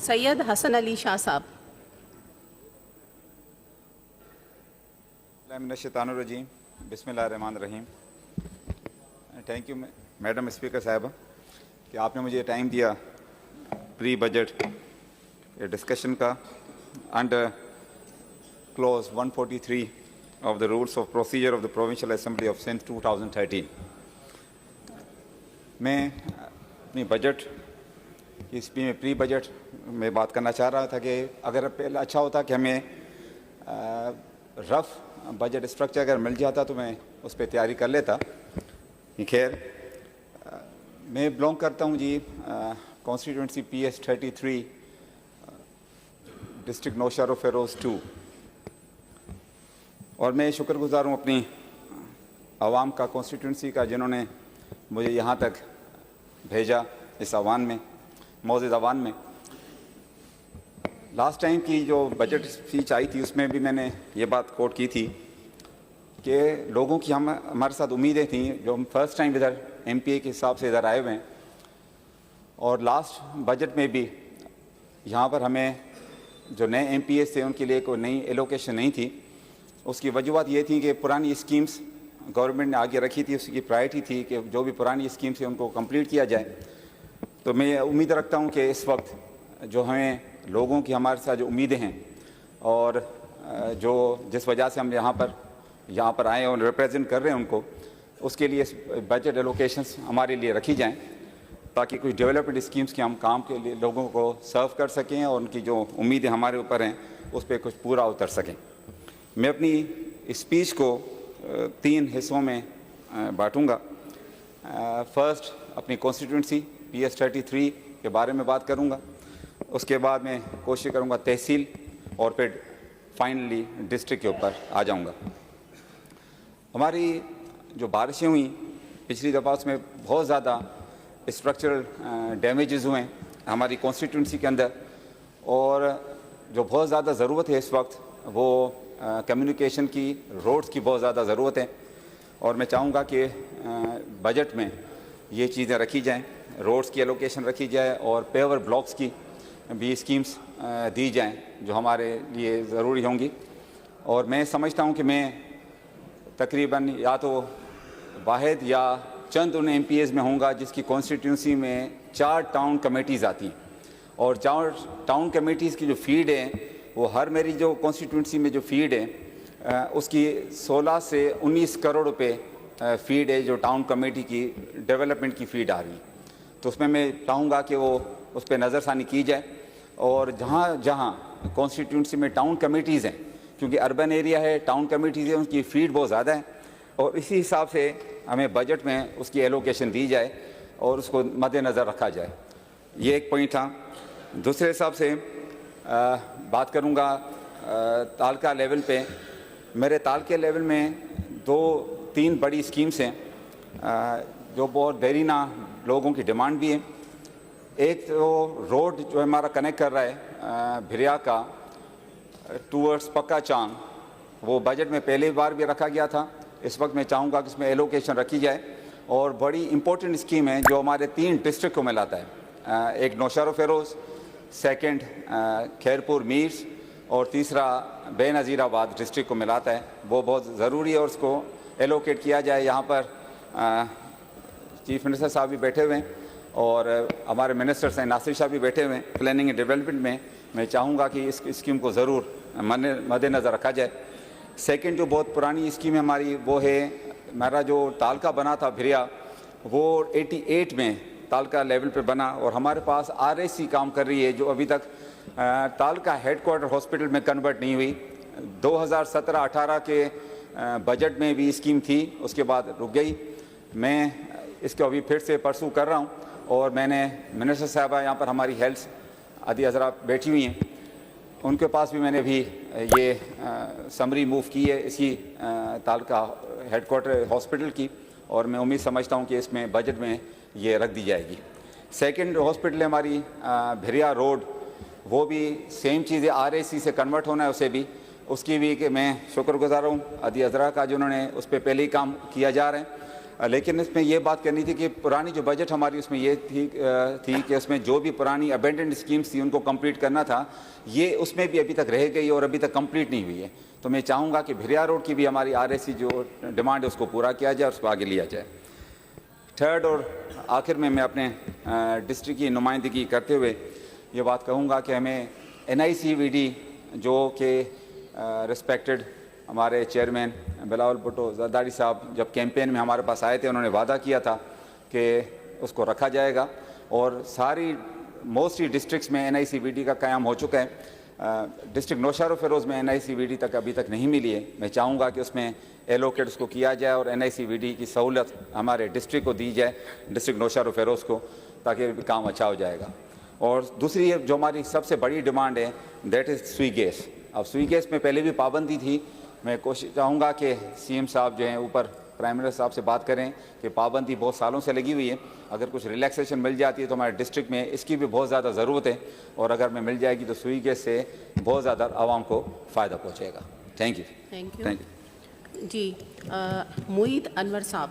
सैयद हसन अली शाह साहब। मिनश्शैतानिर्रजीम, बिस्मिल्लाहिर्रहमानिर्रहीम। Thank you madam speaker साहबा कि आपने मुझे टाइम दिया प्री बजट डिस्कशन का under clause 143 of the rules of procedure of the Provincial Assembly of Sindh 2013। मैं अपनी बजट की स्पीच में प्री बजट में बात करना चाह रहा था कि अगर पहले अच्छा होता कि हमें रफ़ बजट स्ट्रक्चर अगर मिल जाता तो मैं उस पर तैयारी कर लेता। खैर, मैं बिलोंग करता हूँ जी constituency PS 33 district Naushahra Feroze 2, और मैं शुक्रगुज़ार हूँ अपनी आवाम का, कॉन्स्टिट्यूंसी का, जिन्होंने मुझे यहाँ तक भेजा इस आवान में, मौजूद आवान में। लास्ट टाइम की जो बजट स्पीच आई थी उसमें भी मैंने ये बात कोट की थी कि लोगों की हमारे साथ उम्मीदें थी जो हम फर्स्ट टाइम इधर MPA के हिसाब से इधर आए हुए हैं, और लास्ट बजट में भी यहाँ पर हमें जो नए MPA थे उनके लिए कोई नई एलोकेशन नहीं थी। उसकी वजूहत ये थी कि पुरानी स्कीम्स गवर्नमेंट ने आगे रखी थी, उसकी प्रायोरिटी थी कि जो भी पुरानी स्कीम्स है उनको कंप्लीट किया जाए। तो मैं उम्मीद रखता हूँ कि इस वक्त जो हमें लोगों की हमारे साथ जो उम्मीदें हैं और जो जिस वजह से हम यहाँ पर आए और रिप्रेजेंट कर रहे हैं उनको, उसके लिए बजट एलोकेशंस हमारे लिए रखी जाएं ताकि कुछ डेवलपमेंट स्कीम्स के हम काम के लिए लोगों को सर्व कर सकें और उनकी जो उम्मीदें हमारे ऊपर हैं उस पर कुछ पूरा उतर सकें। मैं अपनी स्पीच को 3 हिस्सों में बांटूंगा। फर्स्ट अपनी कॉन्स्टिट्यूंसी PS 33 के बारे में बात करूंगा, उसके बाद मैं कोशिश करूंगा तहसील, और फिर फाइनली डिस्ट्रिक्ट के ऊपर आ जाऊंगा। हमारी जो बारिशें हुई पिछली दफ़ा उसमें बहुत ज़्यादा स्ट्रक्चरल डैमेजेस हुए हैं हमारी कॉन्स्टिट्यूंसी के अंदर, और जो बहुत ज़्यादा ज़रूरत है इस वक्त वो कम्युनिकेशन की, रोड्स की बहुत ज़्यादा ज़रूरत है, और मैं चाहूँगा कि बजट में ये चीज़ें रखी जाएं, रोड्स की एलोकेशन रखी जाए और पेवर ब्लॉक्स की भी स्कीम्स दी जाएं जो हमारे लिए ज़रूरी होंगी। और मैं समझता हूँ कि मैं तकरीबन या तो वाहिद या चंद उन MPAs में होऊंगा जिसकी कॉन्स्टिट्यूंसी में 4 टाउन कमेटीज़ आती हैं, और 4 टाउन कमेटीज़ की जो फीड है वो हर मेरी जो कॉन्स्टिट्यूंसी में जो फीड है उसकी 16 से 19 करोड़ रुपए फीड है जो टाउन कमेटी की डेवलपमेंट की फीड आ रही है। तो उसमें मैं चाहूँगा कि वो उस पर नज़रसानी की जाए, और जहाँ जहाँ कॉन्स्टिट्यूंसी में टाउन कमेटीज़ हैं, क्योंकि अर्बन एरिया है, टाउन कमेटीज़ है, उनकी फ़ीड बहुत ज़्यादा है, और इसी हिसाब से हमें बजट में उसकी एलोकेशन दी जाए और उसको मद्देनज़र रखा जाए। ये एक पॉइंट था। दूसरे हिसाब से बात करूँगा तालका लेवल पे। मेरे तालके लेवल में 2-3 बड़ी स्कीम्स हैं जो बहुत देरीना लोगों की डिमांड भी है। एक तो रोड जो हमारा कनेक्ट कर रहा है भिरिया का टूवर्ड्स पक्का चांग, वो बजट में पहली बार भी रखा गया था। इस वक्त मैं चाहूँगा कि इसमें एलोकेशन रखी जाए, और बड़ी इंपॉर्टेंट स्कीम है जो हमारे 3 डिस्ट्रिक्ट को मिलाता है। एक नौशहरा फेरोज़, सेकंड खैरपुर मीर्स, और तीसरा बेनज़ीराबाद डिस्ट्रिक्ट को मिलाता है। वो बहुत ज़रूरी है और उसको एलोकेट किया जाए। यहाँ पर चीफ मिनिस्टर साहब भी बैठे हुए हैं और हमारे मिनिस्टर्स हैं, नासिर शाह भी बैठे हुए हैं प्लानिंग एंड डेवलपमेंट में। मैं चाहूँगा कि इस स्कीम को ज़रूर मद्देनज़र रखा जाए। सेकंड जो बहुत पुरानी स्कीम है हमारी वो है, हमारा जो तालका बना था भिरिया, वो 88 में तालका लेवल पे बना, और हमारे पास RSC काम कर रही है जो अभी तक तालका हेडक्वार्टर हॉस्पिटल में कन्वर्ट नहीं हुई। 2017-18 के बजट में भी स्कीम थी, उसके बाद रुक गई। मैं इसको अभी फिर से परसू कर रहा हूँ, और मैंने मिनिस्टर साहबा यहाँ पर हमारी हेल्थ आदि हज़रा बैठी हुई हैं, उनके पास भी मैंने भी ये समरी मूव की है इसी तालका हेडक्वार्टर हॉस्पिटल की, और मैं उम्मीद समझता हूँ कि इसमें बजट में ये रख दी जाएगी। सेकंड हॉस्पिटल है हमारी भिरिया रोड, वो भी सेम चीज़ें RSC से कन्वर्ट होना है उसे भी, उसकी भी कि मैं शुक्रगुज़ार हूँ आदि हज़रा का जिन्होंने उस पर पहले ही काम किया जा रहा है। لیکن اس میں یہ بات کرنی تھی کہ پرانی جو بجٹ ہماری اس میں یہ تھی کہ اس میں جو بھی پرانی ابینڈنڈ اسکیمز تھی ان کو کمپلیٹ کرنا تھا، یہ اس میں بھی ابھی تک رہ گئی اور ابھی تک کمپلیٹ نہیں ہوئی ہے. تو میں چاہوں گا کہ بھریا روڈ کی بھی ہماری RSC جو ڈیمانڈ ہے اس کو پورا کیا جائے اور اس کو آگے لیا جائے. تھرڈ اور آخر میں اپنے ڈسٹرکٹ کی نمائندگی کرتے ہوئے یہ بات کہوں گا کہ ہمیں NICVD جو کہ رسپیکٹڈ ہمارے چیئرمین بلاول بھٹو زرداری صاحب جب کیمپین میں ہمارے پاس آئے تھے انہوں نے وعدہ کیا تھا کہ اس کو رکھا جائے گا، اور ساری موسٹلی ڈسٹرکٹس میں NICVD کا قیام ہو چکا ہے. ڈسٹرکٹ نوشہر و فیروز میں NICVD تک ابھی تک نہیں ملی ہے. میں چاہوں گا کہ اس میں ایلوکیٹ اس کو کیا جائے اور NICVD کی سہولت ہمارے ڈسٹرکٹ کو دی جائے، ڈسٹرکٹ نوشہر و فیروز کو، تاکہ کام اچھا ہو جائے گا. اور دوسری جو ہماری سب سے بڑی ڈیمانڈ ہے دیٹ از سوئی گیس. اب سوئی گیس میں پہلے بھی پابندی تھی، میں کوشش چاہوں گا کہ CM صاحب جو ہیں اوپر پرائم منسٹر صاحب سے بات کریں کہ پابندی بہت سالوں سے لگی ہوئی ہے، اگر کچھ ریلیکسیشن مل جاتی ہے تو ہمارے ڈسٹرکٹ میں اس کی بھی بہت زیادہ ضرورت ہے، اور اگر میں مل جائے گی تو سوئی گیس سے بہت زیادہ عوام کو فائدہ پہنچے گا. Thank you. جی معید انور صاحب.